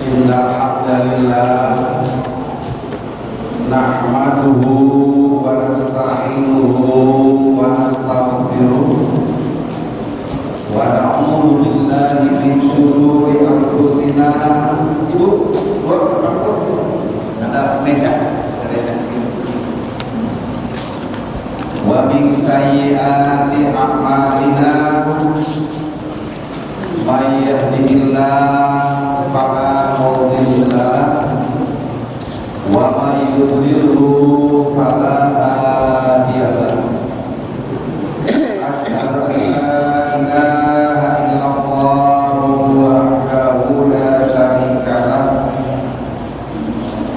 Innal hamdalillah nahmaduhu wa nasta'inuhu wa nastaghfiruh wa na'udzu billahi min shururi anfusina. Ibu, ada meja. Wa min sayyiati a'malina may yahdihillahu fala mudilla lahu wa may yudlilhu fala hadiya lahu. Asyhadu an la ilaha illallah wahdahu la syarika lahu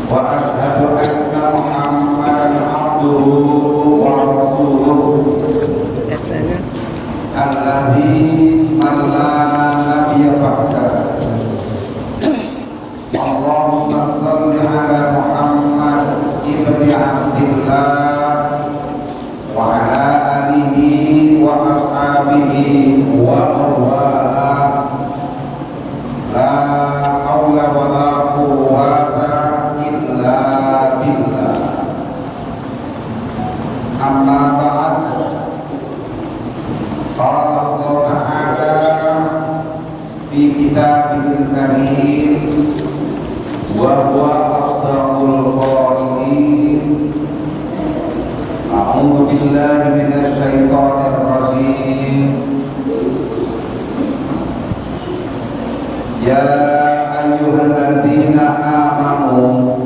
wa asyhadu anna Muhammadan abduhu wa rasuluh alladzi man la nabiyya ba'dahu. Allahumma shalli ala Muhammad ibni Abdillah wa ala alihi wa ashabihi wa mawala. La haula wa la quwwata illa billah. Amma ba'd. Qala Allah Ta'ala fi kitabihil karim wa huwa asdaqul qailin. A'udzu billahi minasy syaithanir rajim. Ya ayyuhalladzina amanu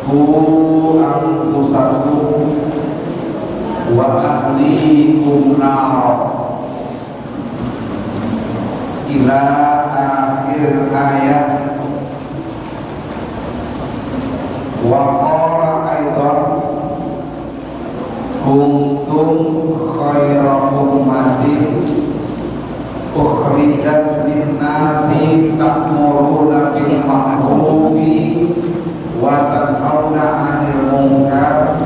qu anfusakum wa ahlikum nar ila akhir ayat. Wa qala aidan kuntum khaira ummatin ukhrijat lin-nasi ta'muruna bil ma'rufi wa tanhauna 'anil munkar.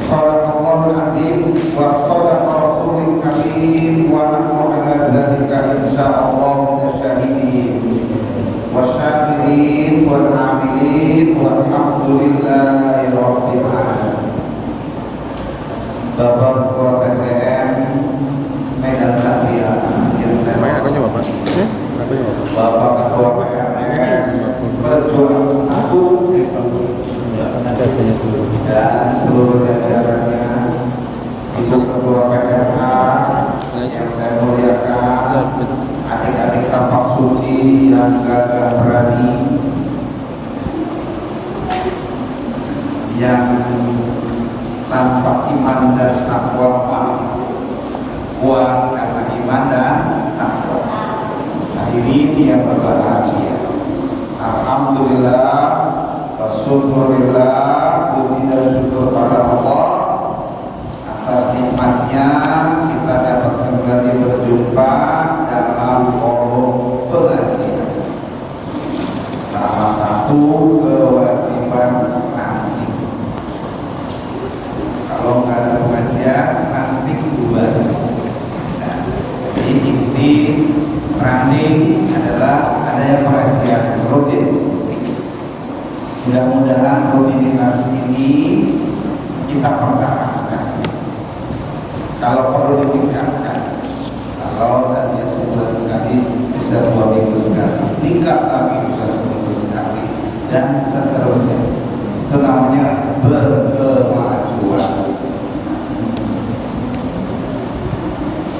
Shadaqallahul azim wa shadaqa rasulul karim wa nahnu ala dzalika insyaallah minasyahidin wasyakirin wal amilin walhamdulillahi rabbil alamin. Bapak Ketua PCM Medan Satria yang saya hormati, Bapak Ketua PMN Perjuangan Satu dan seluruh jajarannya, Ibu Ketua PMA yang saya muliakan, adik-adik tampak suci yang gagah berani, yang tanpa iman dan takwa kuat karena iman dan takwa. Hari ini dia berbahagia. Alhamdulillah, syukurillah, puji dan syukur pada Allah atas nikmatnya kita dapat kembali berjumpa dalam forum pengajian. Salah satu kewajiban nanti. Kalau nggak ada pengajian nanti bubar. Nah, jadi inti running adalah adanya pengajian rutin. Mudah-mudahan rutinitas ini kita pertahankan. Kalau perlu ditingkatkan, kalau tadi sebulan sekali bisa 2 minggu sekali, tingkat lagi bisa seminggu sekali, dan seterusnya. Itu namanya berkemajuan.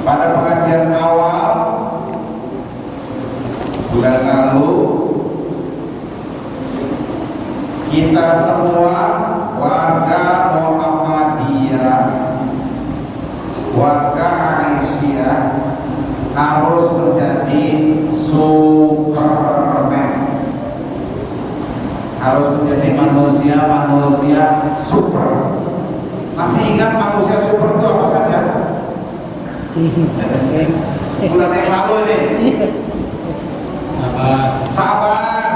Pada pengajian awal bulan lalu, kita semua warga Muhammadiyah, warga Aisyah harus menjadi Superman, harus menjadi manusia super. Masih ingat manusia super itu apa saja? Sebulan yang lalu ini. Sabar.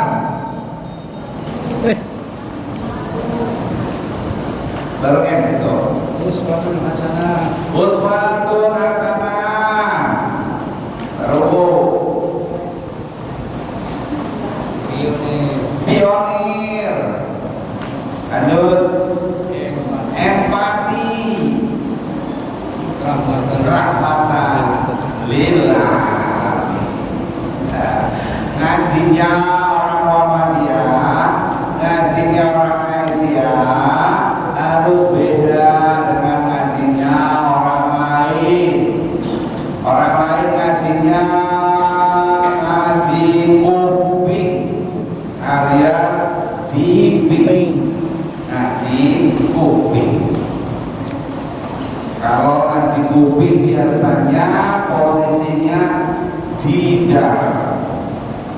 Baru S itu. Uswatun hasanah. Uswatun hasanah. Baru ngajinya orang Muhammadiyah, ngajinya orang Aisyah harus beda dengan ngajinya orang lain. Orang lain ngajinya ngaji kuping alias jiping, ngaji kuping. Kalau ngaji kuping biasanya posisinya jidar,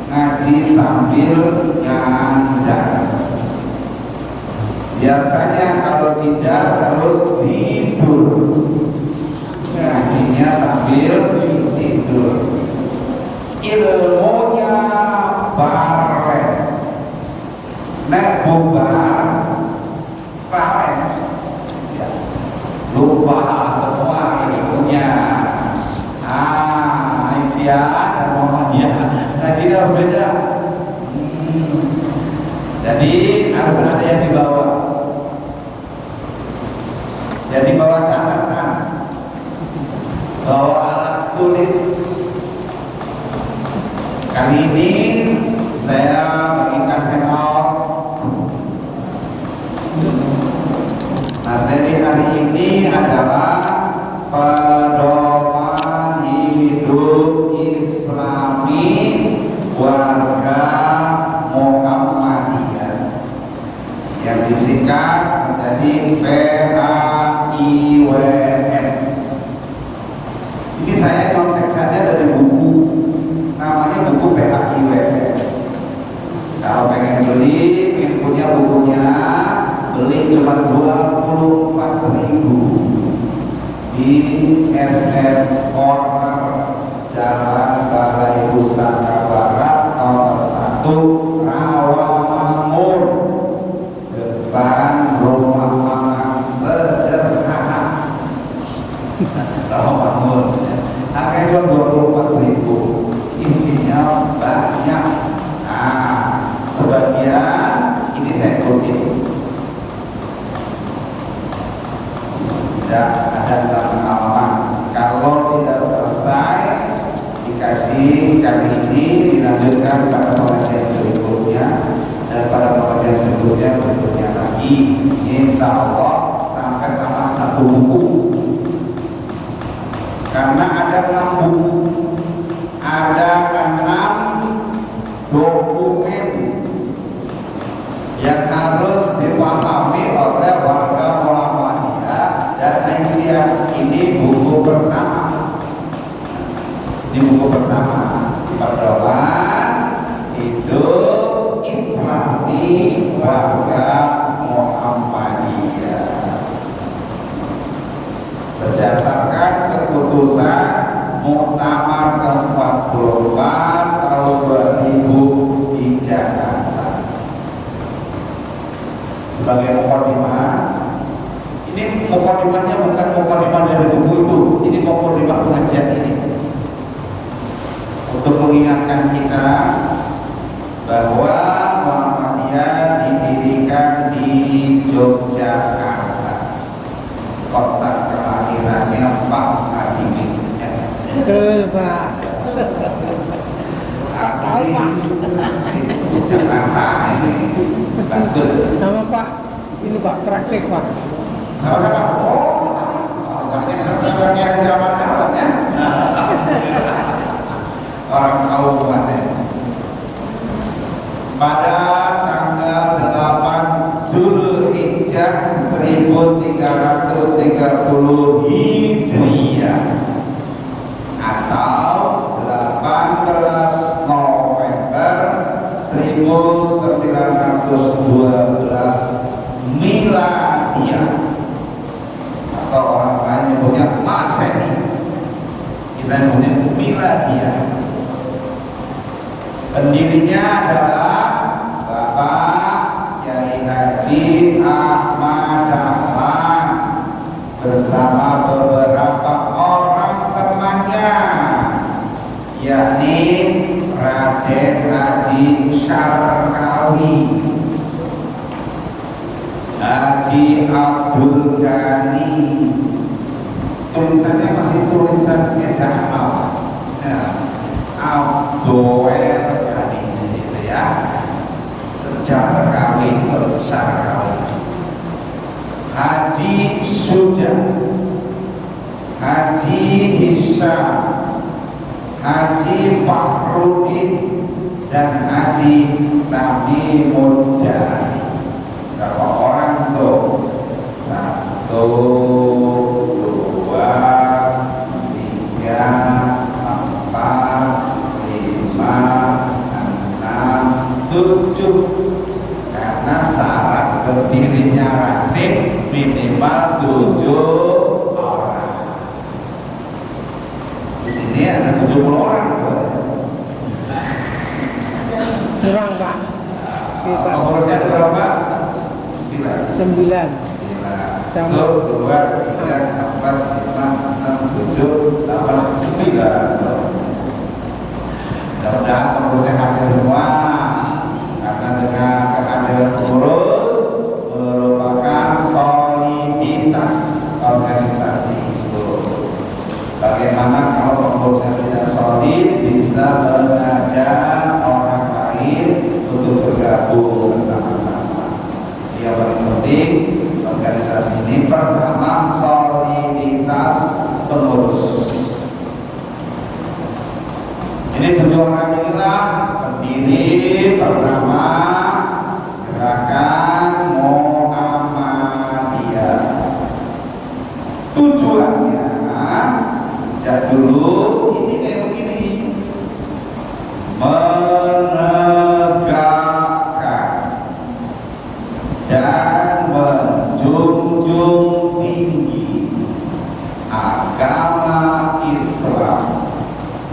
ngaji sambil nyandar. Biasanya kalau jidar terus tidur, ngajinya sambil tidur. Ilmunya bareng, nek bubar bareng, ya, lupa semua ilmunya. Aisyah dan Muhammadiyah ngaji harus beda. Jadi harus ada yang dibawa. Jadi bawa catatan, bawa alat tulis. Kali ini saya bagikan handout. Materi hari ini adalah pedoman hidup Islami warga Muhammadiyah yang disingkat menjadi PHIWM. Ini saya contek saja dari buku, namanya buku PHIWM. Kalau pengen beli, pengen punya bukunya, beli cuma 24.000 di SM Corner Jalan Balai Pustaka Barat nomor 1 Rawamangun, depan rumah makan sederhana Rawamangun. Harganya cuma 24.000, isinya banyak. Nah, sebagian ini saya kutip. Tidak ada dalam pengalaman. Kalau tidak selesai dikaji kali ini, dilanjutkan pada pengajian berikutnya, dan pada pengajian berikutnya lagi. Insya Allah sampai tamat satu buku. Karena ada 6 buku, ada 6 dokumen yang harus dipahami oleh warga Muhammadiyah dan Aisyah. Ini buku pertama. Ini buku pertama, pedoman hidup Islami warga Muhammadiyah berdasarkan keputusan Muktamar ke-44 tahun 2000 di Jakarta. Sebagai mukadimah, ini mukadimahnya bukan mukadimah dari buku itu, ini mukadimah pengajian ini untuk mengingatkan kita bahwa Muhammadiyah didirikan di Yogyakarta, kota kelahirannya Pak Habibie. Betul, Pak. Asli Jakarta ini, Bantul. Nama Pak, ini Pak, praktek Pak. Sama-sama. Oh, yang zaman kapan ya? Orang kabupaten. Pada tanggal 8 Zulhijjah 1330 Hijriah atau 18 November 1912 Miladiah, atau orang lain menyebutnya Masehi, kita menyebutnya Miladiah. Pendirinya adalah Bapak Kiai Haji Ahmad Dahlan bersama beberapa orang temannya, yakni Raden Haji Syarkawi, Haji Abdul Ghani. Tulisannya masih tulisan ejaan awal. Abdul Ghani. ya, sejak berkawin atau syarat kawin. Haji Suja, Haji Hisham, Haji Fakhrudin, dan Haji Tamimuddan. Berapa orang tuh? 1, 2, 3, 4, 5, 6, 7. Karena syarat berdirinya rahim minimal 7 orang. Di sini ada 70 orang. Kurang Pak. Kita Pengurusnya berapa? 9. 9. 1, 2, 3, 4, 5, 6, 7, 8, 9. Mudah-mudahan pengurusnya hadir semua, karena dengan kehadiran pengurus merupakan soliditas organisasi itu. Bagaimana kalau pengurusnya tidak solid bisa mengajak orang lain untuk bergabung bersama-sama. Yang paling penting organisasi ini pertama soliditas pengurus. Ini 7 orang inilah pendiri pertama gerakan Muhammadiyah. Tujuannya sejak dulu ini kayak begini, menegakkan dan menjunjung tinggi agama Islam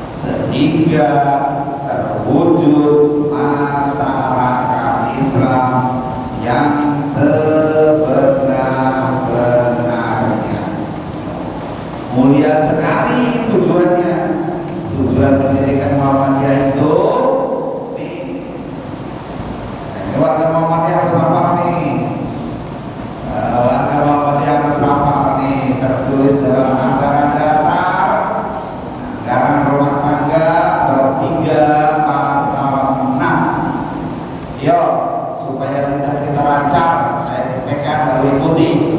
sehingga terwujud masyarakat Islam yang sebenar-benarnya. Mulia sekali tujuannya. Tujuan pendidikan Muhammadiyah itu nih, warga Muhammadiyah harus hafal nih. Warga Muhammadiyah harus hafal nih, tertulis dalam anggaran dasar, anggaran rumah tangga bab 3 pasal 6. Yo, supaya mudah kita lancar, saya diktekan lalu ikuti.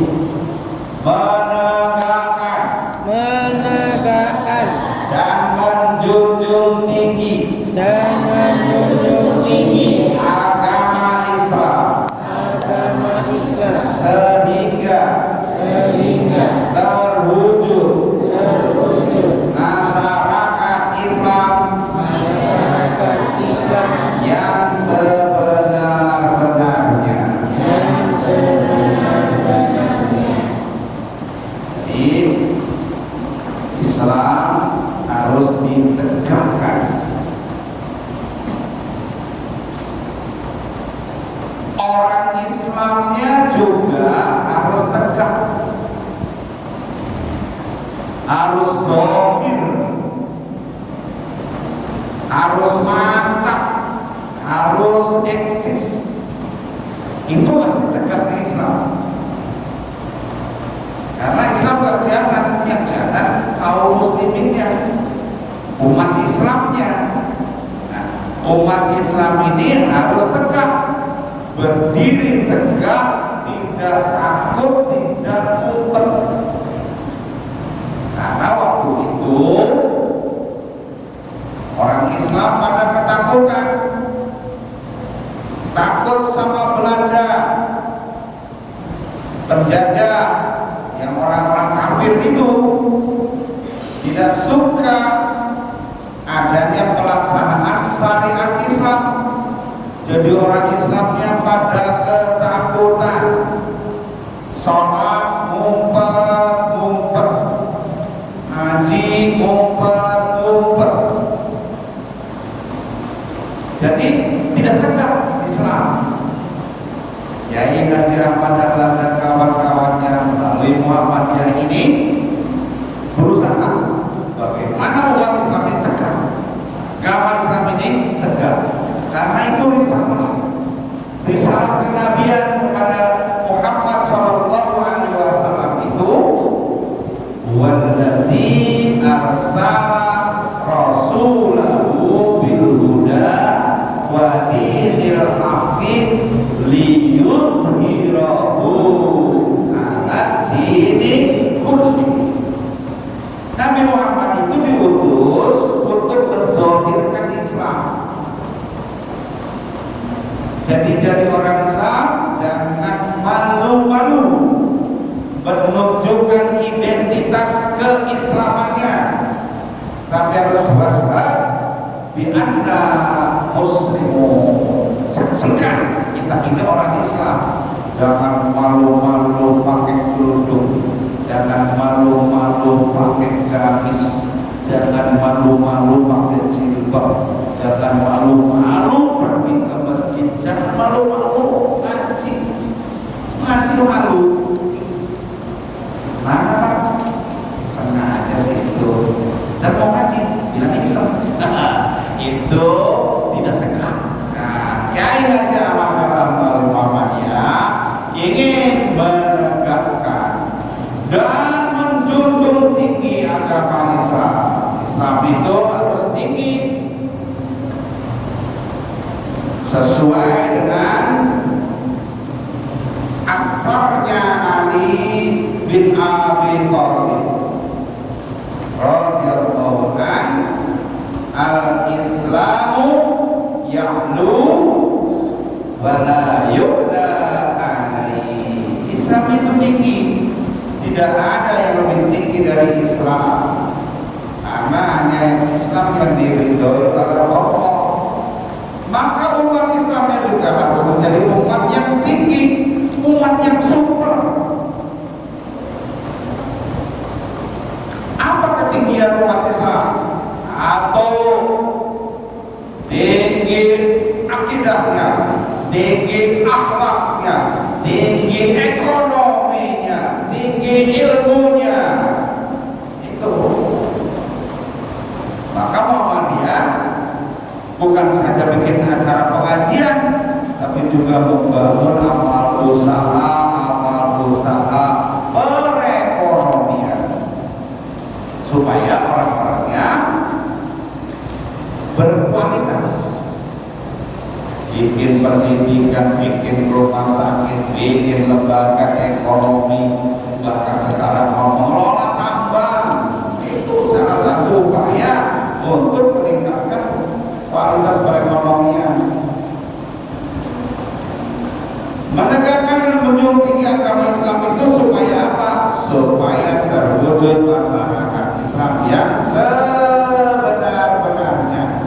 Menegakkan dan menjunjung tinggi agama Islam sehingga terwujud masyarakat Islam yang sebenar-benarnya. Jadi Islam harus ditegakkan. Orang Islamnya juga harus tegak, harus dohir, harus mantap, harus eksis. Itulah tegaknya Islam. Karena Islam gak kelihatan, yang kelihatan kaum musliminnya, umat Islamnya. Nah, umat Islam ini harus tegak, berdiri tegak, tidak takut, tidak ngumpet. Karena waktu itu orang Islam pada ketakutan, takut sama Belanda penjajah, yang orang-orang kafir itu tidak suka adanya pelaksanaan syariat Islam. Jadi orang Islamnya pada ketakutan, sholat ngumpet-ngumpet, ngaji ngumpet-ngumpet. Jadi tidak tegak Islam. Yai Haji Ahmad Dahlan dan kawan-kawannya melalui Muhammadiyah ini berusaha bagaimana umat Islam ini tegak, agama Islam ini tegak. Karena itu risalah kenabian kepada Muhammad sallallahu alaihi wasallam itu walladzi arsala rasulahu bil huda wa jadi orang Islam jangan malu-malu menunjukkan identitas keislamannya, tapi harus waspada bi anna muslimun. Saksikan kita ini orang Islam. Jangan malu-malu pakai kerudung, jangan malu-malu pakai gamis, jangan malu-malu pakai jilbab, jangan malu-malu pergi ke masjid, jangan malu-malu ngaji malu. Mana Pak? Sengaja itu. Dan mau ngaji, bilangnya iseng. Itu tidak tegak. Nah, Kiai Haji Ahmad Dahlan Muhammadiyah ingin menegakkan dan menjunjung tinggi agama Islam. Islam itu harus tinggi sesuai dengan asarnya Ali bin Abi Thalib radhiyallahu anhu, al-Islamu ya'lu wa la yu'la alaihi. Islam itu tinggi, tidak ada yang lebih tinggi dari Islam, karena hanya Islam yang diridhoi oleh Allah. Maka umat Islamnya juga harus menjadi umat yang tinggi, umat yang super. Apa ketinggian umat Islam? Atau tinggi akidahnya, tinggi akhlaknya, tinggi ekonominya, tinggi ilmunya. Itu. Maka Muhammadiyah bukan saja bikin acara pengajian, tapi juga membangun amal usaha perekonomian supaya orang-orangnya berkualitas, bikin pendidikan, bikin rumah sakit, bikin lembaga ekonomi, bahkan sekarang mau mengelola tambang. Itu salah satu upaya untuk meningkatkan kualitas perekonomian. Menegakkan dan menjunjung tinggi agama Islam itu supaya apa? Supaya terwujud masyarakat Islam yang sebenar-benarnya.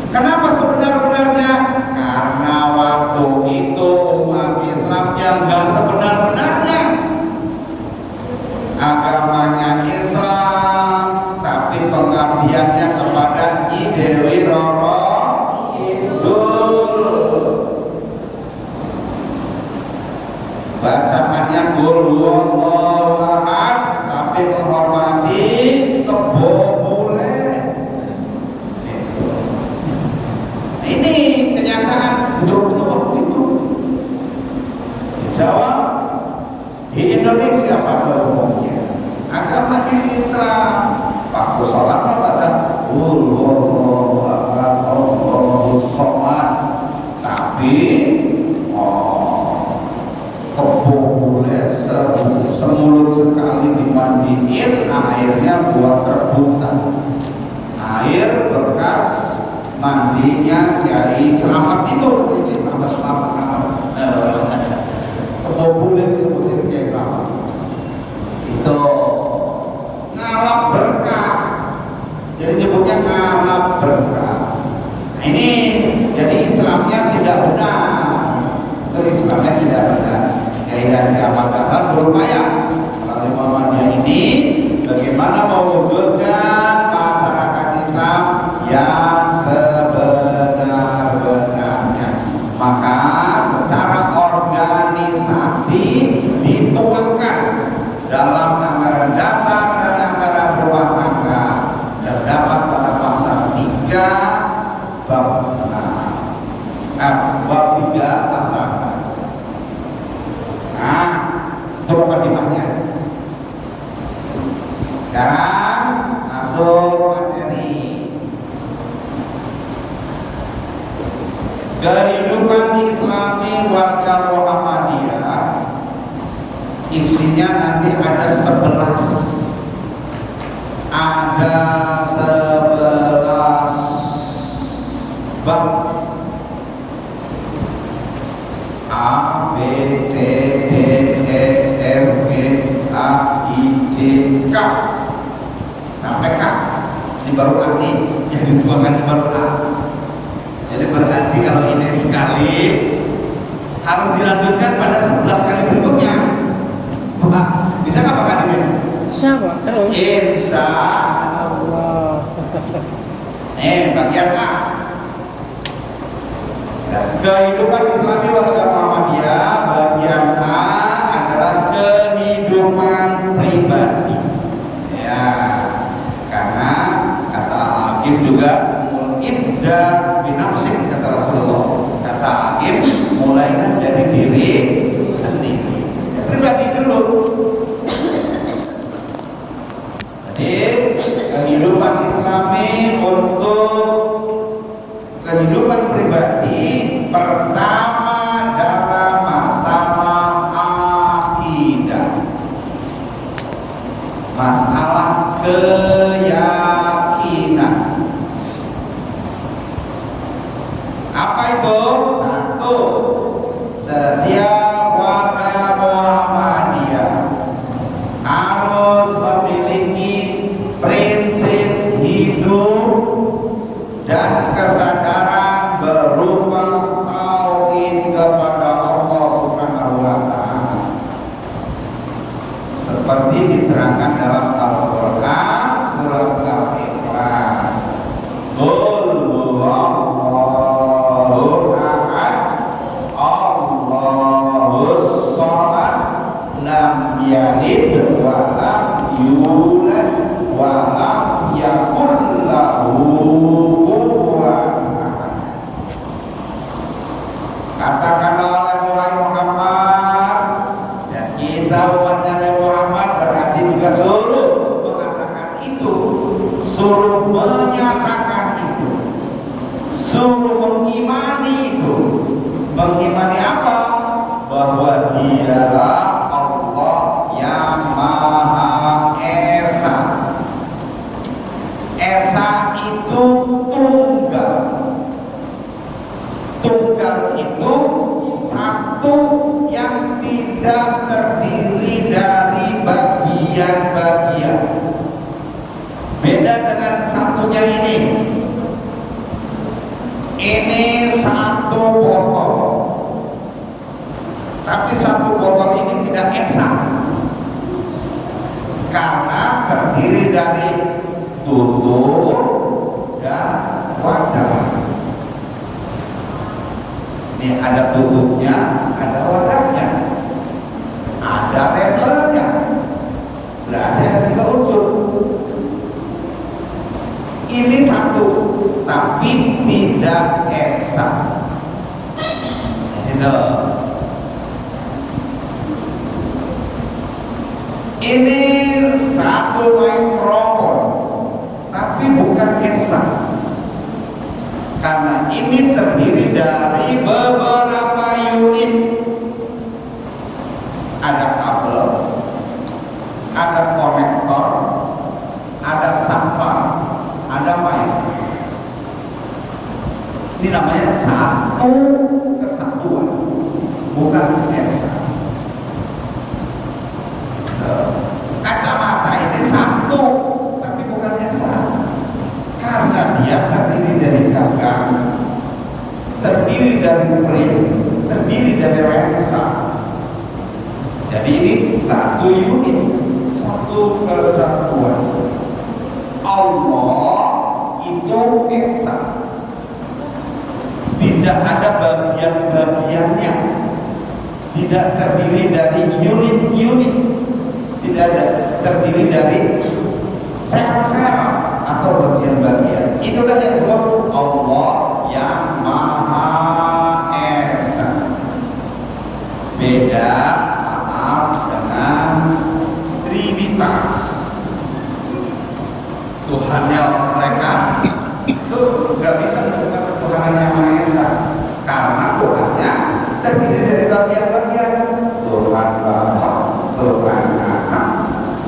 Kenapa sebenar-benarnya? Karena waktu itu umat Islam yang gak sebenar-benarnya, agamanya Islam tapi pengabdiannya kepada Dewi Roro Kidul, bacaannya Qul huwallahu ahad tapi menghormati kebo bule. Ini kenyataan Jogja waktu itu. Di Jawa, di Indonesia pada umumnya agamanya Islam. Waktu sholat baca Qul huwallahu ahad Allahus samad, tapi semulut sekali dimandiin, airnya buat rebutan. Air bekas mandinya Kiai Selamat itu, selamat kebobule disebutin Kiai Selamat itu ngalap berkah, jadi nyebutnya ngalap berkah. Nah, ini jadi Islamnya tidak benar, itu Islamnya tidak benar. Kiai Haji Ahmad Dahlan berupaya melalui Muhammadiyah ini bagaimana mewujudkan masyarakat Islam yang sebenar-benarnya. Maka secara organisasi dituangkan dalam anggaran dasar dan anggaran rumah tangga, terdapat pada pasal 3 bab 3 pasal 6. Nah, itu mukadimahnya. Sekarang masuk materi. Kehidupan Islami warga Muhammadiyah isinya nanti ada 11. Ada 11 bab. A, B, C, D, E, F, G, H, I, J, K sampai K. Ini baru A nih, yang dituangkan di baru A. Jadi berarti kalau ini sekali harus dilanjutkan pada 11 kali berikutnya. Pak, bisa nggak Pak Kadimin? Bisa Pak, terus. Insya Allah. Bagian A. Kehidupan Islami Warga Muhammadiyah, bagian A adalah kehidupan pribadi. Ya, karena kata Hakim juga ibda binafsik kata Rasulullah. Kata Hakim mulailah dari diri sendiri. Ya, pribadi dulu. Jadi kehidupan Islami untuk kehidupan pribadi pertama dalam masalah akidah, masalah keyakinan. Apa itu? Satu, setiap warga Muhammadiyah harus memiliki prinsip hidup dan kesadaran berupa tauhid kepada Allah Subhanahu wa taala. Seperti diterangkan dalam Al-Qur'an surat Al-Ikhlas. Qul huwallahu ahad, Allahus samad, lam yalid wa lam yulad wa lam yakul lahu kufuwan ahad. Katakanlah oleh Muhammad, dan kita umatnya Nabi Muhammad berarti juga suruh mengatakan itu, suruh menyatakan itu, suruh mengimani itu. Mengimani apa? Bahwa dialah Allah yang Maha Esa. Esa itu tunggal. Tunggal itu satu yang tidak terdiri dari bagian-bagian. Beda dengan satunya ini. Ini satu botol, tapi satu botol ini tidak esa karena terdiri dari tutup dan wadah. Ini ada tutupnya, ada wadahnya, ada labelnya. Berarti ada 3 unsur. Ini satu, tapi tidak esa. Ini satu mikrofon, tapi bukan esa. Karena ini terdiri dari beberapa unit. Ada kabel, ada konektor, ada saklar, ada mic. Ini namanya satu kesatuan, bukan esa. Kacamata ini satu, tapi bukan esa. Karena dia terdiri dari gagang, terdiri dari frame, terdiri dari lensa. Jadi ini satu unit, satu kesatuan. Allah itu esa, tidak ada bagian-bagiannya, tidak terdiri dari unit-unit, tidak ada terdiri dari sel-sel atau bagian-bagian. Itulah yang disebut Allah yang Maha Esa. Beda, maaf, dengan Trinitas. Tuhannya mereka itu nggak bisa menemukan ketuhanan yang Maha Esa karena Tuhannya terdiri dari bagian-bagian. Tuhan Bapa, Tuhan Anak,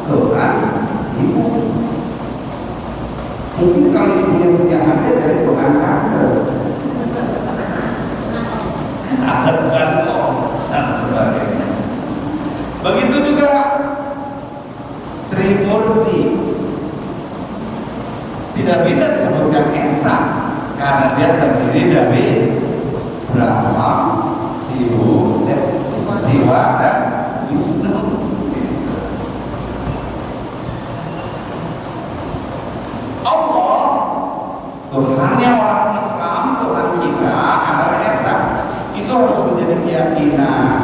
Tuhan Ibu. Mungkin kalau ibunya punya ada dari Tuhan tante, ada Tuhan Allah. tidak bisa disebutkan esa karena dia terdiri dari Brahma, Siwa dan Wisnu. Allah Tuhannya orang Islam, Tuhan kita adalah esa. Itu harus menjadi keyakinan.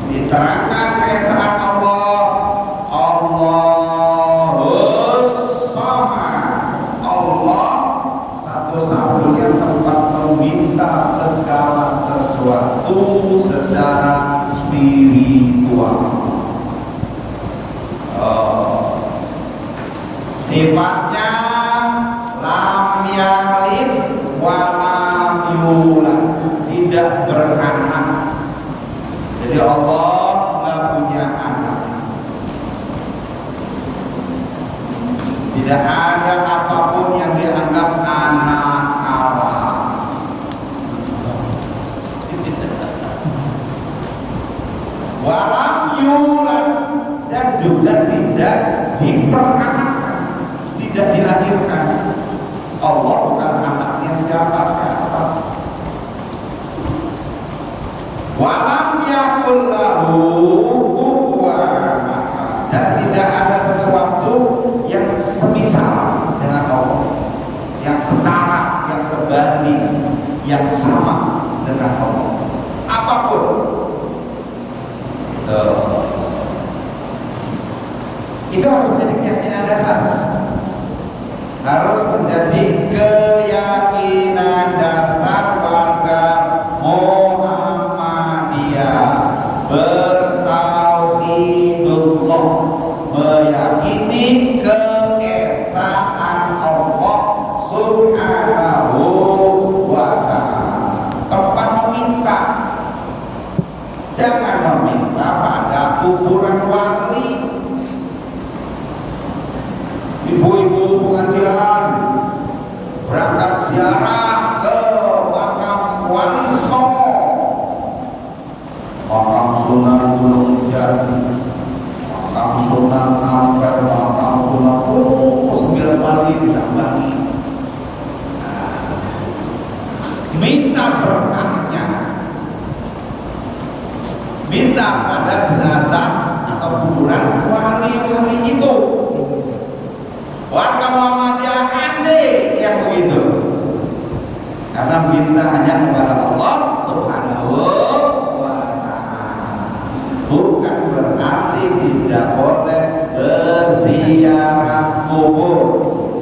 Diterangkan keesaan Allah. Allahus Samad. Allah satu-satunya tempat meminta segala sesuatu secara spiritual. Sifatnya lam yalid wa lam yulad, tidak beranak. Jadi Allah nggak punya anak. Tidak ada apapun yang dianggap anak Allah. Walam yulad, dan juga tidak diperanakkan, tidak dilahirkan. Allah bukan anaknya siapa-siapa. Walam yakul lahu kufuwan ahad, dan tidak ada sesuatu yang semisal dengan Allah, yang setara, yang sebanding, yang sama dengan Allah. Apapun itu harus menjadi keyakinan dasar, harus menjadi keyakinan dasar warga Muhammadiyah. Bertauhidullah, meyakini keesaan Allah Subhanahu wa ta'ala. Tempat meminta, jangan meminta pada kuburan wali. Ibu-ibu pengajian berangkat ziarah ke makam Wali Songo, makam Sunan Gunung Jati, makam Sunan Ampel, makam Sunan 9 wali disambangi. Minta berkahnya, minta pada jenazah atau kuburan wali-wali itu. Warga Muhammadiyah andai yang begitu, karena minta hanya kepada Allah Subhanahu wa ta'ala. Bukan berarti tidak boleh berziarah kubur.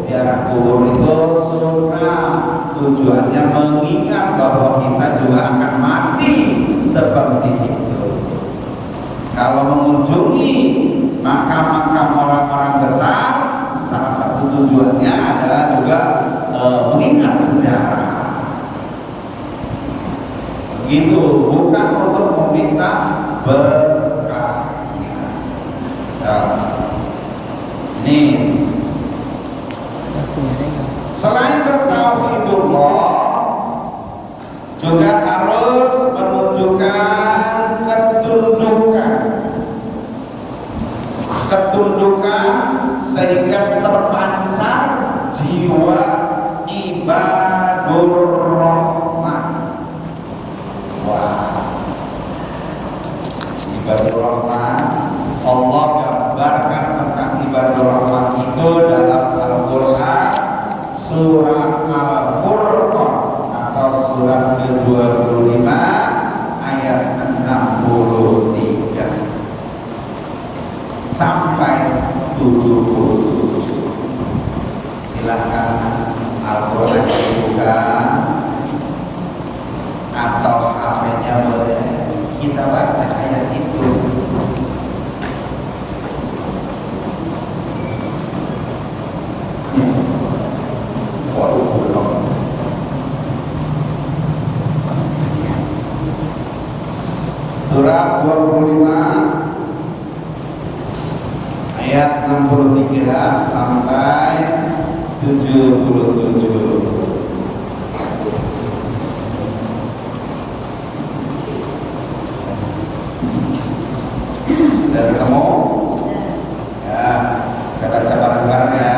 Ziarah kubur itu sunnah, tujuannya mengingat bahwa kita juga akan mati seperti itu. Kalau mengunjungi makam-makam orang-orang besar, salah satu tujuannya adalah juga mengingat sejarah. Begitu, bukan untuk meminta berkahnya. Nih, selain bertauhidullah, juga harus menunjukkan ketundukan sehingga terpancar jiwa ibadur rahman. Wah, ibadur rahman, Allah gambarkan tentang ibadur rahman itu dalam Al-Quran surat Al-Furqan atau surat ke-25 ayat 63 sampai 77. Silahkan Al-Quran dibuka atau HP-nya boleh kita baca ayat itu. Surat 25 ayat 63 sampai 77. Sudah ketemu? Ya, kita baca bareng-bareng ya.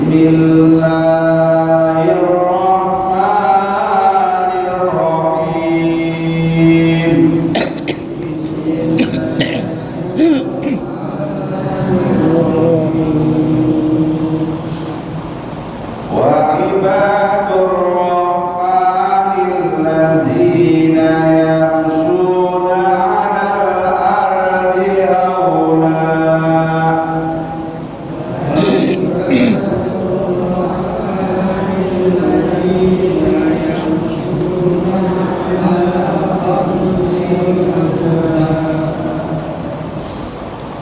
Bismillahirrahmanirrahim. Wa ibadur rahmanil ladzina yamshuna 'alal ardi hauna.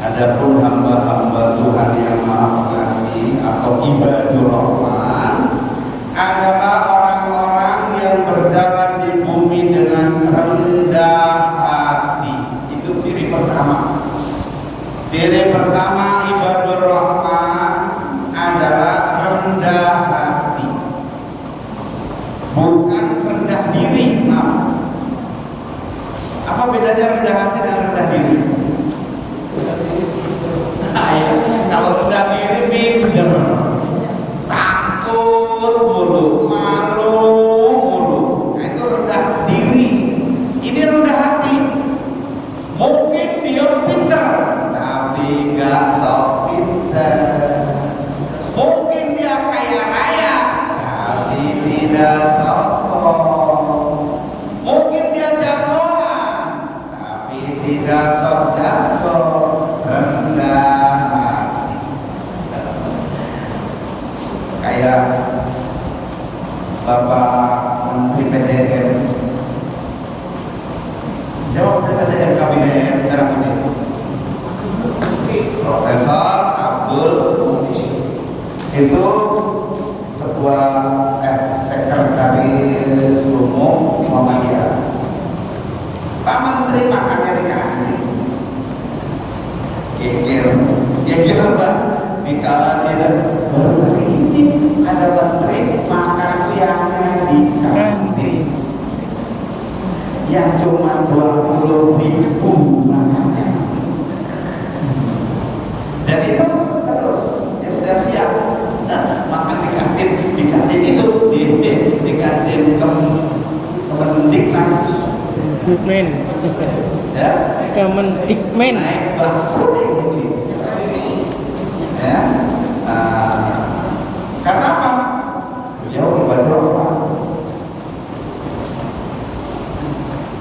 Adapun hamba-hamba Tuhan yang Maha Pengasih atau ibadur Rahman adalah orang-orang yang berjalan di bumi dengan rendah hati. Itu ciri pertama. Ciri pertama ibadur Rahman adalah rendah hati, bukan rendah diri. Maaf. Apa bedanya rendah hati dan rendah diri? Kalau rendah diri minder, takut mulu, malu mulu, nah, itu rendah diri. Ini rendah hati. Mungkin dia pintar, tapi nggak sok pintar. Mungkin dia kaya raya, tapi tidak sombong. Mungkin dia jagoan, tapi tidak sok jago. Rendah hati. Kayak Bapak Menteri PDM, siapa PDM kabinet dalam ini? Profesor Abdul itu ketua sekretaris umum Muhammadiyah. Pak Menteri makannya di kantin. Geger Pak, dikala dia baru hari ini ada menteri makan siangnya di kantin yang cuma 20.000 makannya. Dan itu terus ya setiap siang makan di kantin itu di kantin Kemendiknas. Dikmen. Ya. Kemendikmen. Naik bakso ini. Ya. Karena apa? Beliau ibadah apa?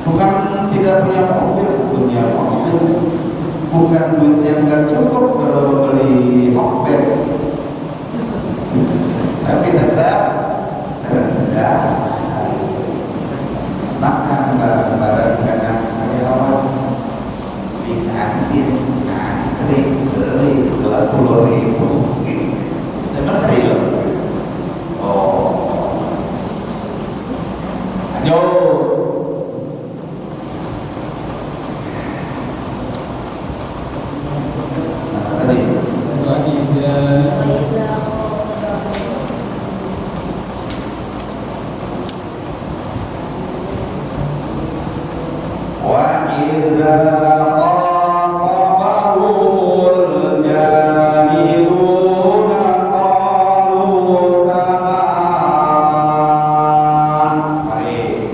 Bukan tidak punya mobil, punya mobil. Bukan duit yang gak cukup kalau beli mobil, tapi tetap rendah. Makan bareng-bareng dengan karyawan di kantin, antri beli 20.000. Menteri loh. Oh, ayo. Tadi. Wa idza khatabahumul jahiluna qalu salaman. Mari.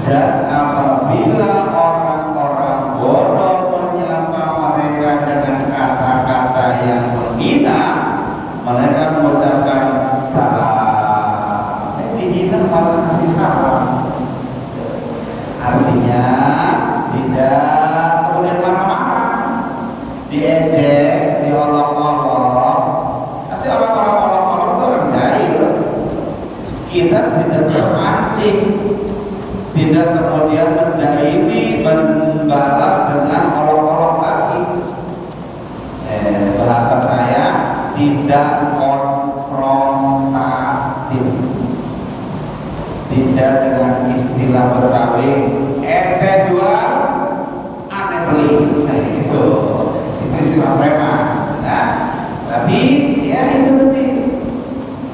Dan apabila orang-orang bodoh menyapa mereka dengan kata-kata yang menghina, mereka mengucapkan salam. Dihina malah kasih salam. Artinya tidak kemudian marah-marah, diejek, diolok-olok. Pasti orang-orang olok-olok itu orang jahil. Kita tidak terpancing, tidak kemudian menjahili, membalas dengan olok-olok lagi. Bahasa saya tidak konfrontatif, tidak dengan istilah Betawi ente jual ane beli. Nah, itu istilah preman. Nah, tapi ya itu nanti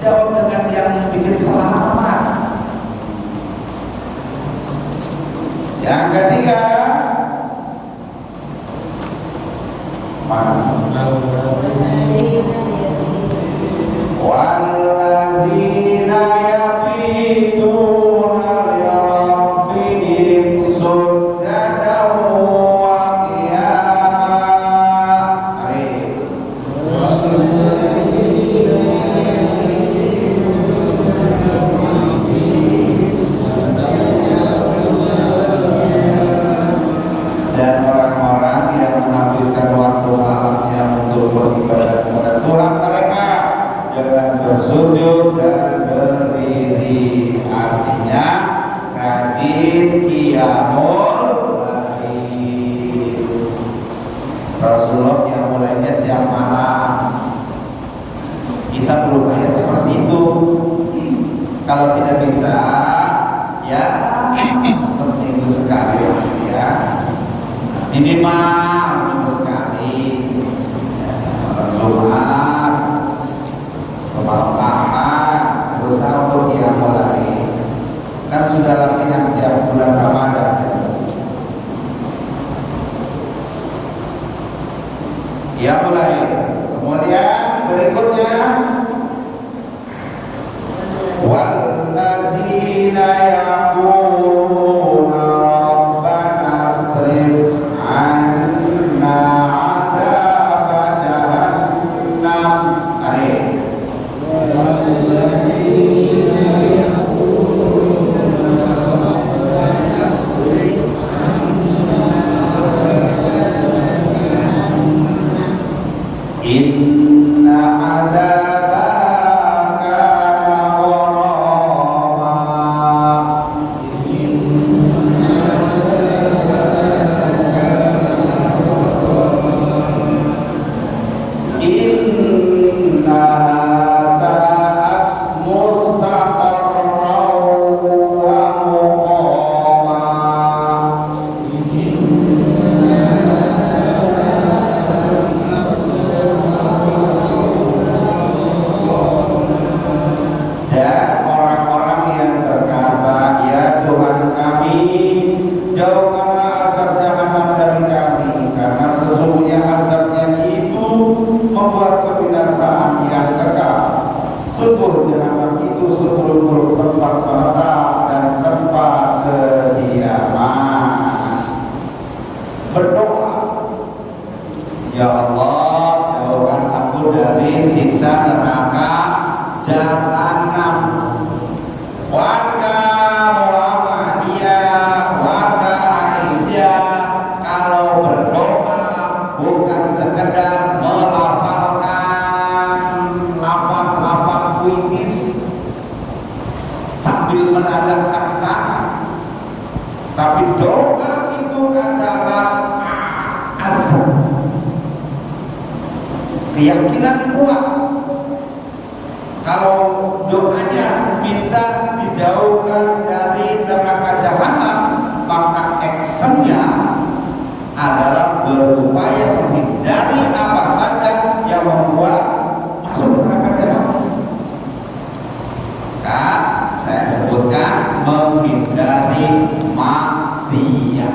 jawab dengan yang bikin selamat. Yang ketiga, walladzina yabituna lirabbihim sujjadan wa qiyama. Dan orang-orang yang menghabiskan waktu malamnya untuk beribadah kepada Tuhan mereka dengan bersujud dan berdiri, artinya rajin qiyamul lail. Rasulullah yang mulainya tiap malam, kita berupaya seperti itu. Kalau tidak bisa, ya seminggu sekali lah ya, minimal seminggu sekali. Jumat, Lepas berusaha untuk yang mulai, kan sudah latihan tiap bulan Ramadan. Ya mulai. Kemudian berikutnya, walladzina yaquluna rabbana asrif 'anna 'adzaba jahannam. Inna adzabaha kana gharama. Innaha sa'at mustaqarran wa muqama. Dan orang-orang yang berkata, ya Tuhan kami, jauhkanlah azab jahanam dari kami, karena sesungguhnya azabnya itu membuat kebinasaan yang kekal. Sungguh jahanam itu seburuk-buruk tempat menetap dan tempat kediaman. Berdoa, ya Allah, jauhkan aku dari siksa neraka jahanam. Warga Muhammadiyah, warga Aisyah, kalau berdoa bukan sekedar melafalkan lafaz-lafaz puitis sambil menadahkan tangan, tapi doa itu adalah azam, keyakinan kuat. Kalau doanya minta dijauhkan dari neraka jahanam, maka actionnya adalah berupaya menghindari apa saja yang membuat masuk neraka jahanam. Maka saya sebutkan menghindari maksiat.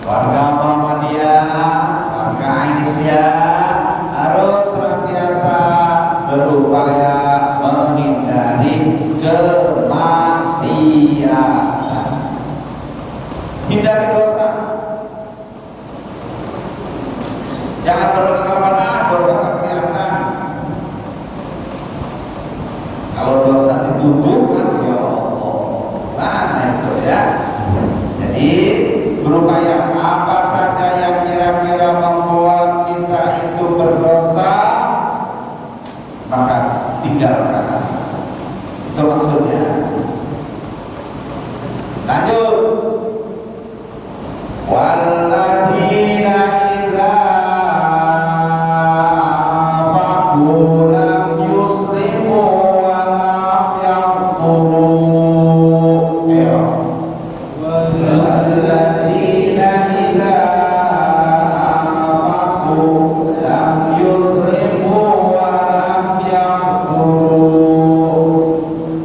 Warga Muhammadiyah, warga Aisyah harus senantiasa berupaya menghindari kemaksiatan, hindari dosa. Jangan berlanggapan dosa kelihatan. Kalau dosa dituduhkan, ya Allah, mana itu ya. Jadi berupaya apa saja yang kira-kira membuat kita itu berdosa, maka tinggalkan. Itu maksudnya. Lanjut. Walladzina idza anfaqu lam yusrifu wa lam yaqturu. Walladzina idza anfaqu lam yusrifu wa lam yaqturu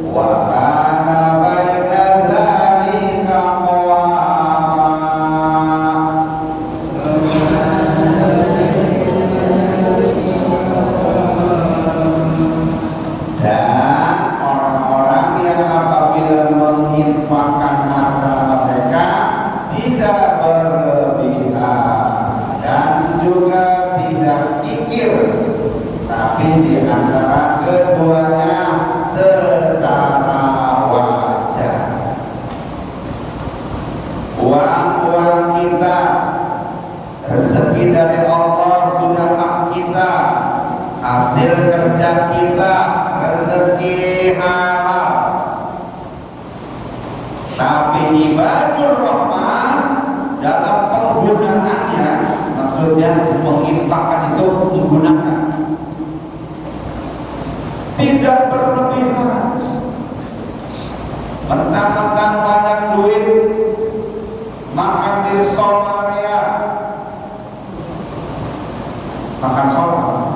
wa kana baina dzalika maksudnya menginfakkan itu menggunakan, tidak berlebihan. Mentang-mentang banyak duit makan di Solaria, makan solar,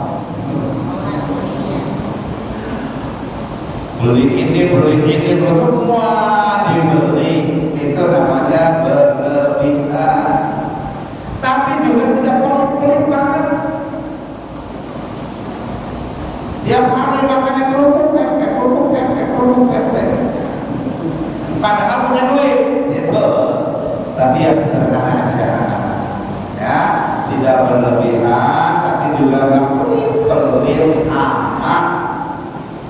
beli ini terus semua dibeli, itu namanya berlebihan. Tapi juga tidak pelit-pelit banget. Tiap hari makannya kerupuk tempe, padahal punya duit, itu. Tapi ya sederhana aja, ya, tidak berlebihan, tapi juga nggak pelit amat,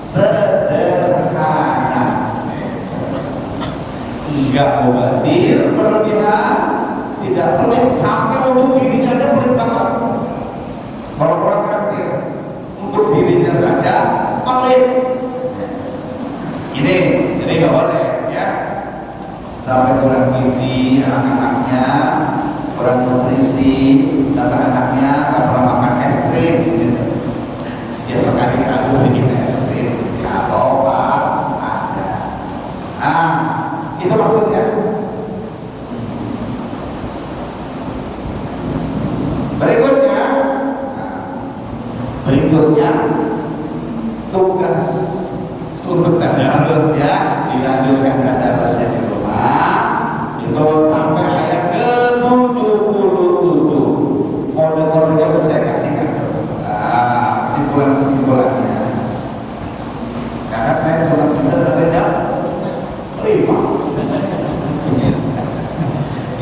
sederhana, nggak mubazir berlebihan, tidak pelit sampai untuk dirinya aja pelit banget. Kalau orang traktir untuk dirinya saja pelit, ini jadi nggak boleh, ya. Sampai kurang gizi anak-anaknya, kurang nutrisi, sampai anaknya nggak pernah makan es krim, gitu. Ya sekali-kali bikin es krim, ya kalau pas ada. Nah, itu maksudnya. Berikutnya tugas untuk tadarus, ya, dilanjutkan tadarusnya di rumah itu sampai ayat ke-77. Kode-kodenya saya kasihkan, kesimpulannya, karena saya cuma bisa sekejap 5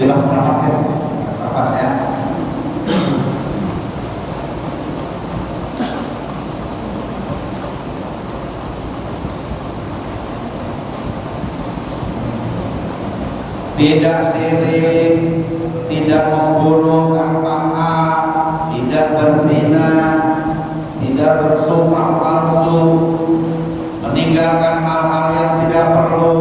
ya. Tidak sirik, tidak membunuh tanpa hak, tidak berzina, tidak bersumpah palsu, meninggalkan hal-hal yang tidak perlu,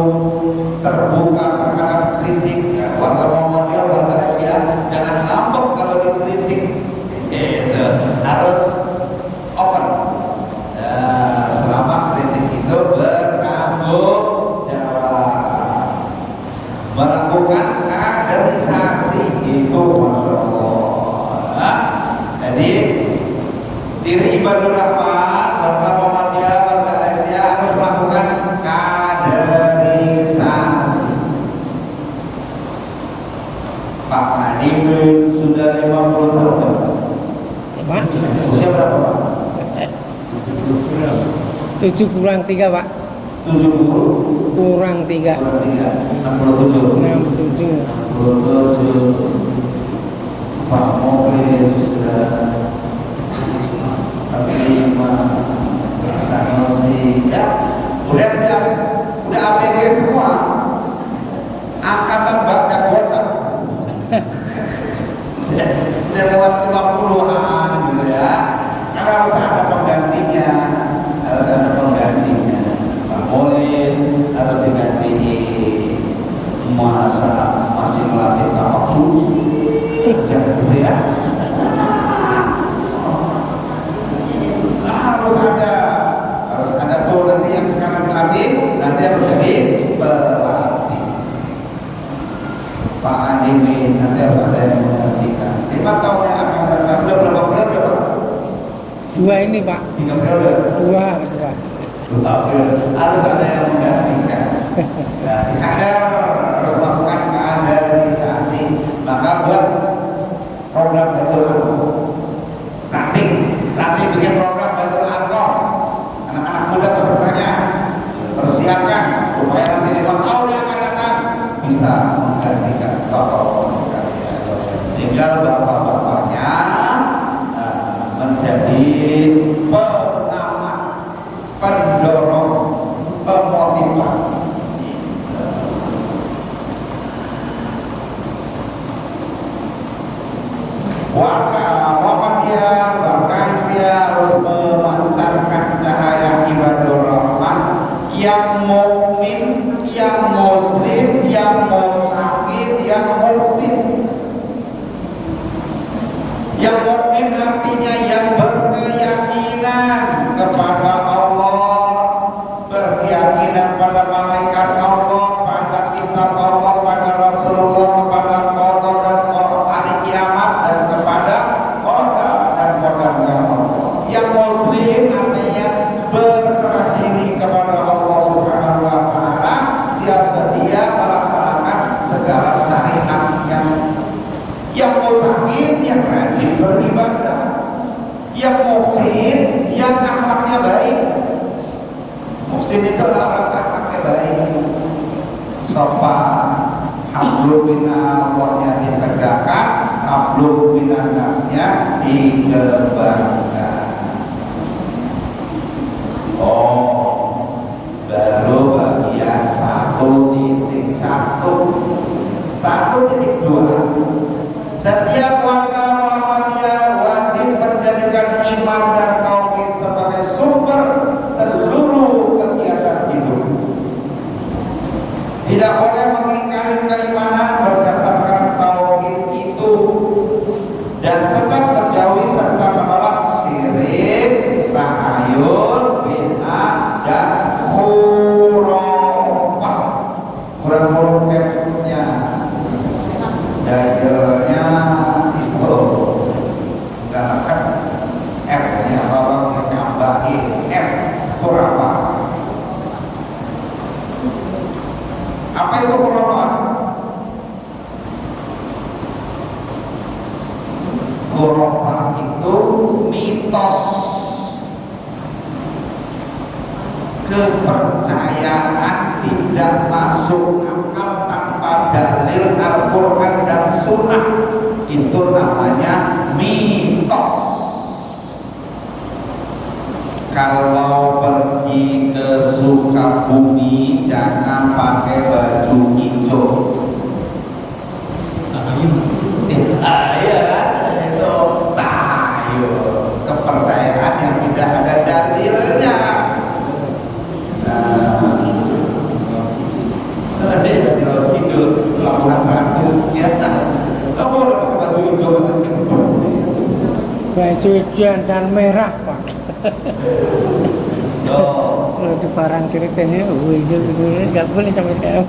terbuka terhadap kritik. Ya, warga Muhammadiyah, warga Asia, jangan ngambek kalau dikritik. Itu harus open. Selama kritik itu bertanggung jawab, melakukan kaderisasi, itu Masya Allah. Jadi ciri ibadur rahman warga Muhammadiyah, warga Asia harus melakukan kaderisasi. Pak Nadiem sudah 50 tahun kan? Usia berapa Pak? 7 kurang 3 Pak. 70 kurang 3 67 Pak Moklis sudah 45, Sanusi, ya udah ABG semua, angkatan badak bocah. Udah lewat 50-an gitu ya. Kan harus ada penggantinya, Pak Molis harus diganti. Masa masih melatih tapak suci gitu ya. Harus ada tuh nanti yang sekarang pelatih, nanti harus jadi pelatih. Pak Andi nanti harus ada yang menggantikan. 5 tahun yang akan datang. Udah berapa periode Pak? 2 ini Pak. 3 periode? 2 periode. Harus ada yang menggantikan. Nah, harus melakukan kaderisasi. Maka buat program Baitul Arqam. Nanti bikin program Baitul Arqam. Anak-anak muda pesertanya persiapkan supaya nanti 5 tahun yang akan datang bisa menggantikan bapak-bapak sekalian. Tinggal bapak-bapaknya menjadi pengamat, pendorong, pemotivasi. Warga Muhammadiyah, warga Asia harus memancarkan cahaya ibadur rahman yang mukmin, yang muslim, yang muttaqin, yang muhsin. Yang keyakinan pada malaikat Allah, pada kitab Allah, pada Rasulullah, kepada qada dan hari kiamat, dan kepada qada dan qadarnya Allah. Yang muslim artinya berserah diri kepada Allah Subhanahu wa taala, siap sedia melaksanakan segala syariatnya. Yang muttaqin, yang rajin beribadah. Yang muhsin, yang akhlaknya baik. Muhsin itu orang akhlaknya baik, sopan, hablum minallahnya ditegakkan, hablum minannasnya ditebarkan. Oh, baru bagian 1.1. 1.2. Setiap warga Muhammadiyah wajib menjadikan iman dan tauhid sebagai sumber seluruh kegiatan hidup. Tidak boleh mengingkari keimanan berdasarkan tauhid itu, dan tetap menjauhi serta menolak syirik, tahayul, bid'ah, dan khurafah. Kurang-kurang F-nya, dalilnya itu galakan F-nya, tolong ditambahin F, khurafah. Apa itu khurafah? Khurafah itu mitos, kepercayaan tidak masuk akal tanpa dalil Al-Quran dan Sunnah. Itu namanya mitos. Kalau pergi ke Sukabumi jangan pakai baju hijau. Iya kan? Itu tahayul, kepercayaan yang tidak ada dalilnya. Ada di laut Kidul, Labuhan Batu, ya tak? Kamu pakai baju hijau Baju hijau dan merah Pak. Kalau di barang ceritanya hijau itu nggak boleh sampai tahu.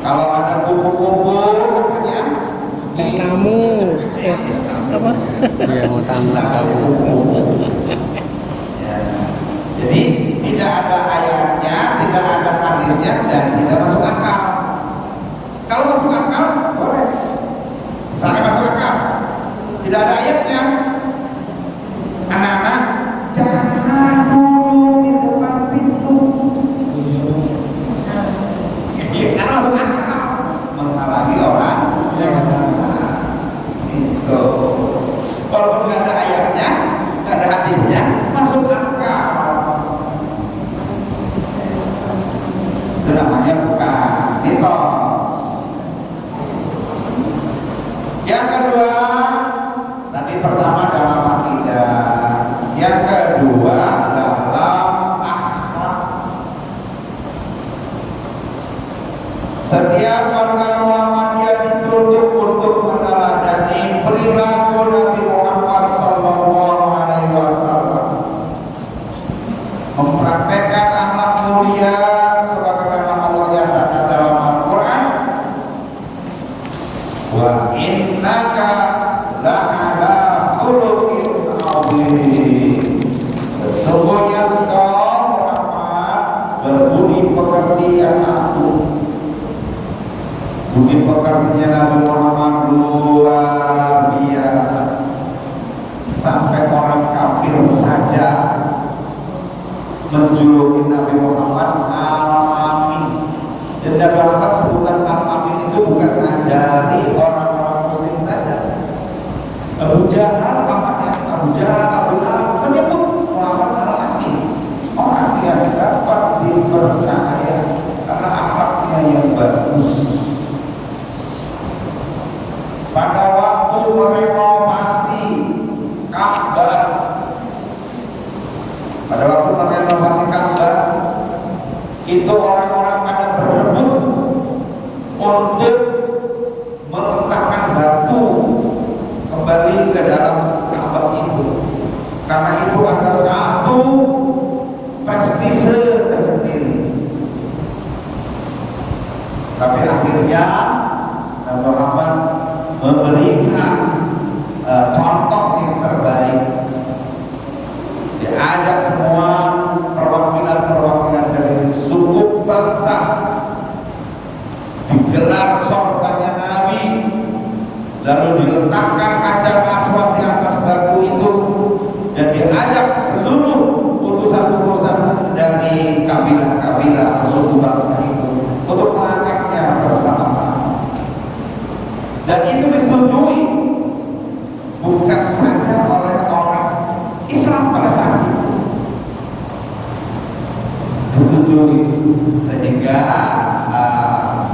Kalau ada kupu-kupu katanya kamu apa? Dia mau tambah kamu. Ya. Jadi tidak ada ayatnya, tidak ada hadisnya, dan tidak masuk akal. Kalau masuk akal boleh. Misalnya masuk akal, tidak ada ayatnya. Anak-anak jangan duduk di depan pintu. Karena masuk akal, menghalangi orang. Itu. Walaupun nggak ada ayatnya, nggak ada hadisnya, masuk akal. Itu namanya bukan mitos. Yang kedua, tadi pertama dalam akidah, yang kedua dalam akhlak. Setiap warga Muhammadiyah dituntut untuk meneladani perilaku Nabi Muhammad Sallallahu Alaihi Wasallam, mempraktekkan akhlak mulia sebagaimana Allah nyatakan dalam Al-Quran. Wa innaka la'ala khuluqin azim. Sesungguhnya engkau Muhammad berbudi pekerti yang agung. Budi pekertinya Nabi Muhammad luar biasa, sampai orang kafir saja menjuluki Nabi Muhammad Al-Amin. Dan Nabi Muhammad sebutan Al-Amin itu bukan dari orang-orang Muslim saja. Abu Jahal, Abu Jahal, Abu Lahab menyebut Muhammad Al-Amin, orang yang dapat dipercaya karena akhlaknya yang bagus. Pada waktu merenovasi Ka'bah, itu orang-orang pada berebut untuk meletakkan batu kembali ke dalam Ka'bah itu, karena itu ada satu prestise tersendiri. akhirnya Nabi Muhammad memberikan contoh yang terbaik. Diajak semua perwakilan-perwakilan dari suku bangsa, digelar sorbannya Nabi, lalu diletakkan hajar aswad di atas batu itu, dan diajak seluruh utusan-utusan dari kabilah-kabilah suku bangsa itu untuk mengangkatnya bersama-sama. Dan itu disetujui bukan saja oleh orang Islam pada saat itu, disetujui, sehingga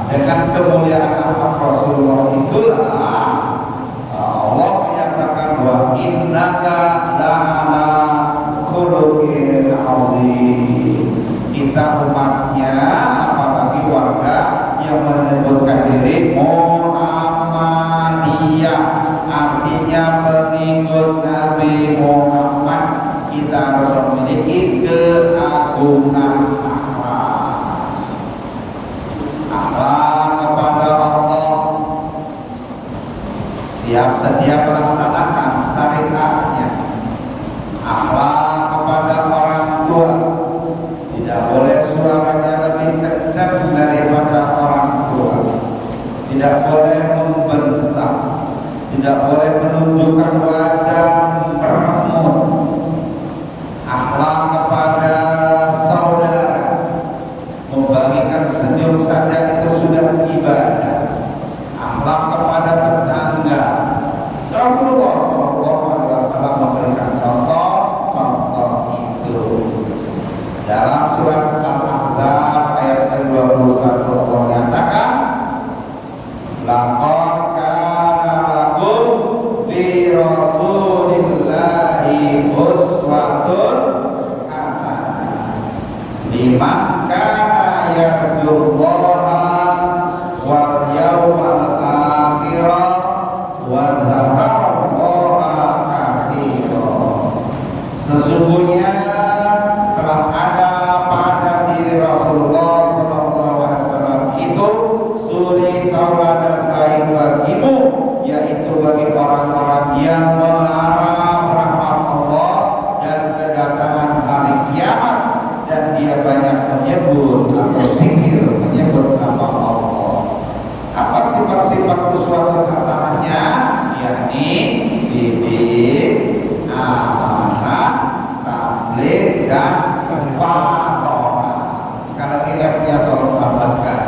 dengan kemuliaan akhlak Rasulullah itulah Allah menyatakan bahwa innaka la'ala khuluqin 'azim. Kita umatnya, apalagi warga yang menyebutkan diri Muhammadiyah, artinya pengikut Nabi Muhammad, kita harus memiliki keagungan akhlak kepada Allah, siap sedia melaksanakan syariatnya. Akhlak kepada orang tua, tidak boleh suaranya lebih kencang daripada orang tua, tidak boleh membentak, tidak boleh menunjukkan wajah meremut. Akhlak kepada saudara, membagikan senyum saja itu sudah ibadah. Akhlak kepada tetangga, Rasulullah SAW memberikan contoh-contoh itu. Dalam surat Al-Ahzab ayat ke-21 Allah menyatakan, laqad kana lakum fi rasulillahi uswatun hasanah liman kana yarjullaha wal yawmal akhirah wa dzakarallaha katsira. Sesungguhnya telah ada pada diri Rasulullah SAW itu suri tauladan baik bagimu, yaitu bagi orang-orang yang mengharap rahmat Allah dan kedatangan hari kiamat, dan dia banyak menyebut atau zikir menyebut nama Allah. Apa sifat-sifat uswatun hasanahnya? Yakni sidik, amanah, tabligh, dan fathah. Sekali lagi F-nya tolong tambahkan.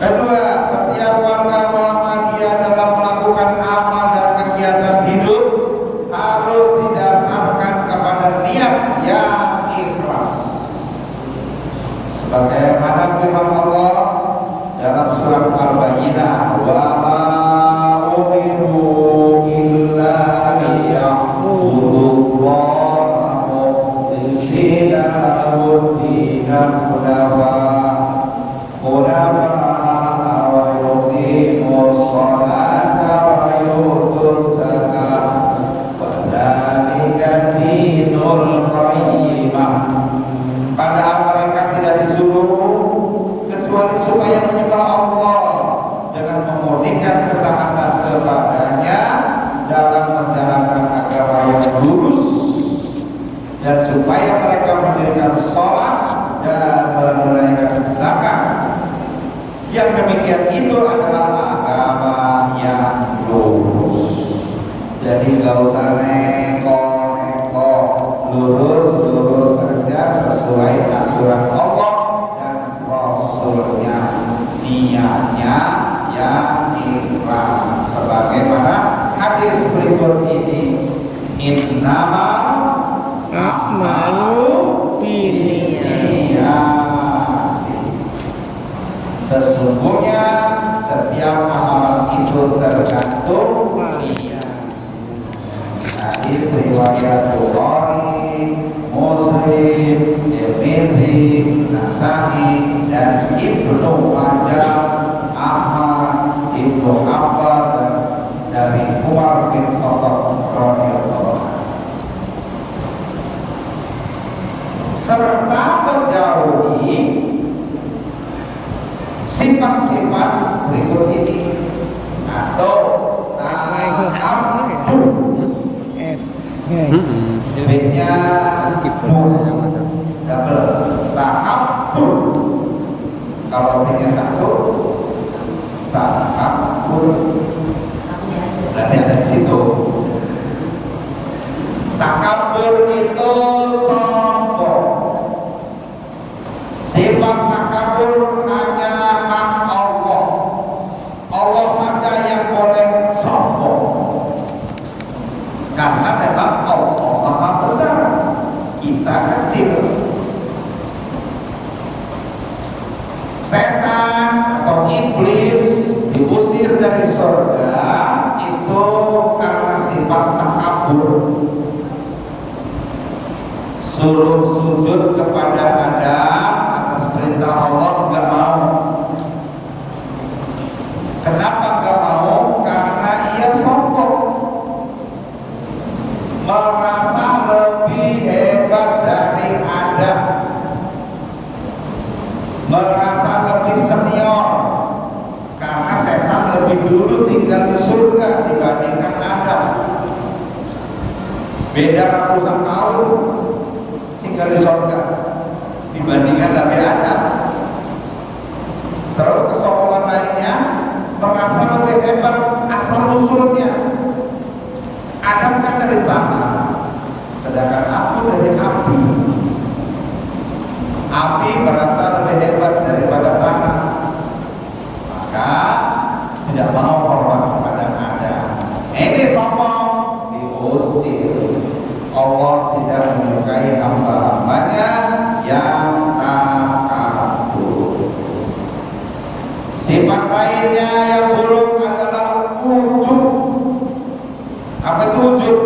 Kedua, setiap warga Muhammadiyah dalam melakukan amal dan kegiatan hidup harus didasarkan kepada niat yang ikhlas. Sebagaimana firman Allah dalam surat Al-Bayyinah, wa ma umiru illa liya'budullaha mukhlishina lahu-d-din hunafa wa yuqimus sholata wa yutuz zakata wa dzalika dinul qayyimah. Padahal mereka tidak disuruh kecuali supaya menyembah Allah dengan memurnikan ketaatan kepadanya dalam menjalankan agama yang lurus, dan supaya mereka mendirikan sholat dan menunaikan zakat. Yang demikian itu adalah agama yang lurus. Jadi gak usah neko-neko, lurus-lurus saja sesuai aturan Allah dan Rasulnya. Niatnya yang ikhlas. Sebagaimana hadis berikut ini, innama a'malu binniyat. Sesungguhnya setiap amalan itu tergantung niat. Hadis riwayat Bukhari, Muslim, Tirmizi, Nasa'i, dan Ibnu Majah, Ahmad, Ibnu Abbas, dan dari Umar bin Khattab radhiyallahu anhu. serta menjauhi sifat-sifat berikut ini atau takabur. F. B-nya double takabur. Kalau B-nya satu takabur, berarti ada di situ. Takabur itu sombong. Sifat takabur hanya hak Allah. Allah saja yang boleh sombong. Karena memang Allah Maha Besar, kita kecil. Setan atau iblis diusir dari surga itu karena sifat takabur. Suruh sujud kepada Adam atas perintah Allah nggak mau. Kenapa nggak mau? Karena ia sombong, merasa lebih hebat dari Adam, merasa lebih senior karena setan lebih dulu tinggal di surga dibandingkan Adam. Beda ratusan tahun tinggal di surga dibandingkan Nabi Adam. Terus kesombongan lainnya, merasa lebih hebat asal usulnya. Adam kan dari tanah, sedangkan aku dari api. Api merasa lebih hebat daripada tanah, maka tidak mau hormat kepada Adam. Ini sombong, diusir. Allah tidak menyukai hamba-hambanya yang takabur. Sifat lainnya yang buruk adalah ujub. Apa itu ujub?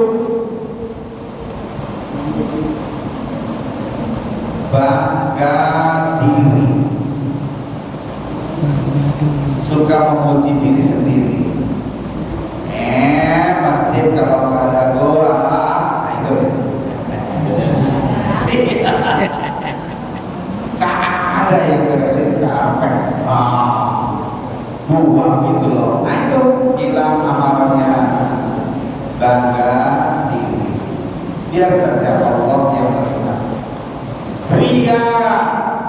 Bangga diri, suka memuji diri sendiri. Masjid kalau nggak ada gua, nah itu tak ada yang beresin capek, buang gitu loh. Nah itu hilang amalnya. Bangga diri, biar saja Allah yang berkenan. Ria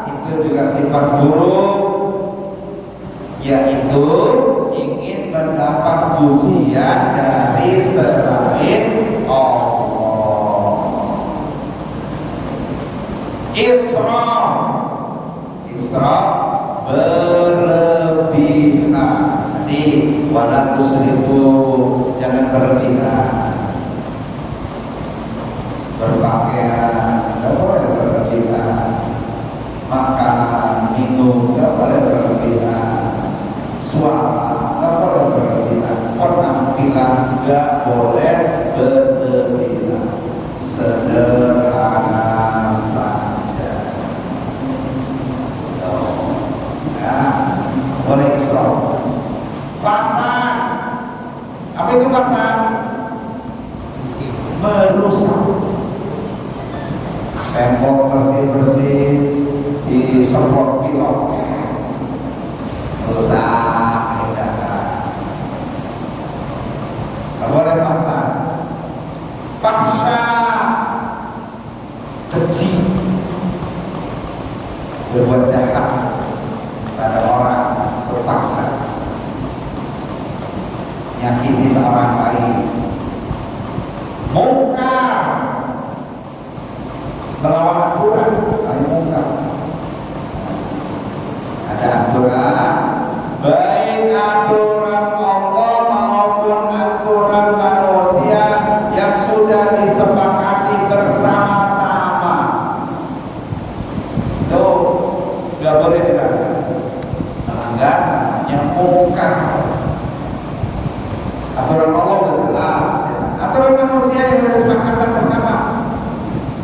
itu juga sifat buruk, yaitu ingin mendapat pujian dari selain Allah. Israf berlebihan. Jadi wala tusrifu, jangan berlebihan. Berpakaian tidak boleh berlebihan, makan minum tidak boleh berlebihan, suara tidak boleh berlebihan, penampilan tidak boleh berlebihan, sederhana saja. Ya, boleh israf. Fasad, apa itu fasad? Merusak. Tembok bersih-bersih disemprot pilok, rusak, tidak boleh fasad. Fahsya, keji, berbuat jahat pada orang, terpaksa nyakitin orang lain. Mungkar, melawan aturan, lain mungkar. Ada aturan, baik aturan Allah maupun aturan manusia yang sudah disepakati bersama-sama. Itu nggak boleh dilanggar. Melanggar namanya mungkar. Aturan Allah sudah jelas, ya. Aturan manusia yang sudah disepakati bersama.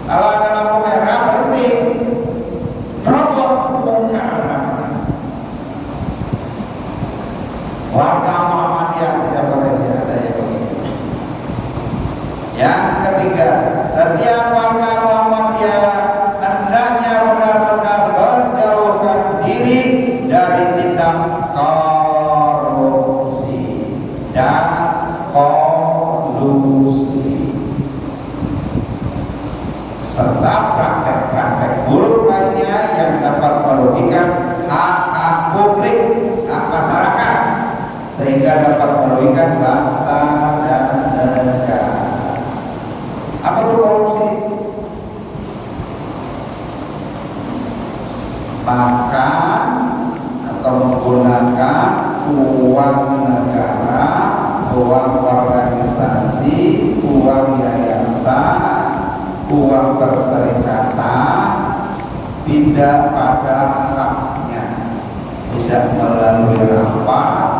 Kalau ada lampu merah serta praktek-praktek buruk lainnya yang dapat merugikan hak-hak publik, hak masyarakat, sehingga dapat merugikan bangsa dan negara. Apa itu korupsi? Makan atau menggunakan uang negara, uang organisasi, uang yayasan, uang perserikatan tidak pada haknya, tidak melalui rapat,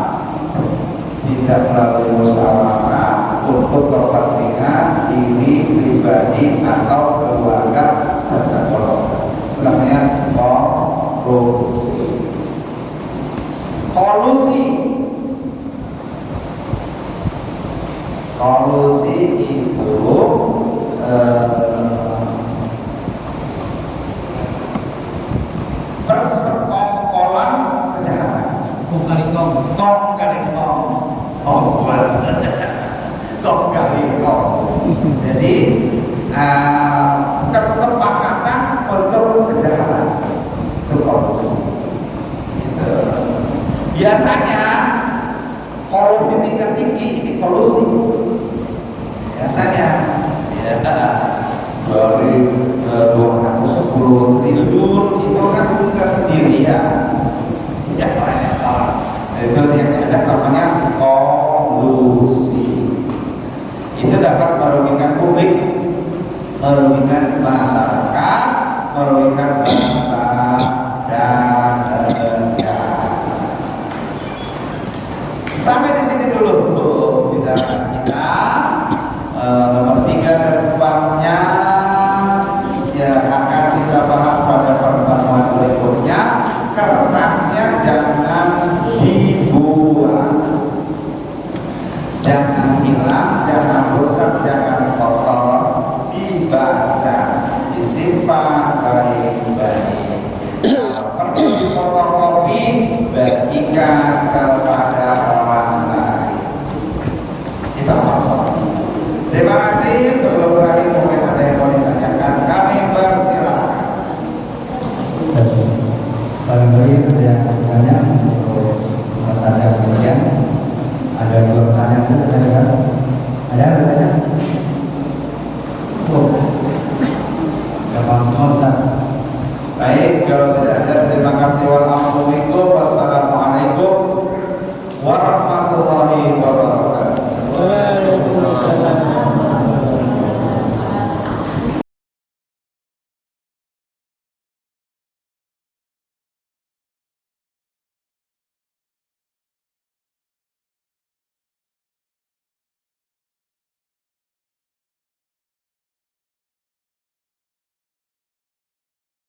tidak melalui musyawarah untuk kepentingan diri pribadi atau keluarga serta kelompok. Namanya korupsi. Kolusi itu persekongkolan kejahatan. Kong kali kong. Jadi kesepakatan untuk kejahatan itu kolusi. Gitu. Biasanya korupsi tingkat tinggi ini kolusi. Biasanya ya dari 210 triliun itu kan juga sendirian, tidak banyak. Itu yang ada namanya kolusi. Itu dapat merugikan publik, merugikan masyarakat, merugikan bangsa dan negara. Sampai di sini dulu bicara kita. Nomor 3 dan 4-nya ya akan kita bahas pada pertemuan berikutnya. Kertasnya jangan dibuang, jangan hilang, jangan rusak, jangan kotor, dibaca, disimpan baik-baik. Perlu difotokopi, bagikan kepada orang lain. Kita maksud. Terima kasih. Sebelum berakhir mungkin ada yang mau ditanyakan, kami persilakan. Barangkali ada yang bertanya untuk bertanya kemudian ada 2 pertanyaan. Ada yang bertanya? Baik, kalau tidak ada, terima kasih. Wal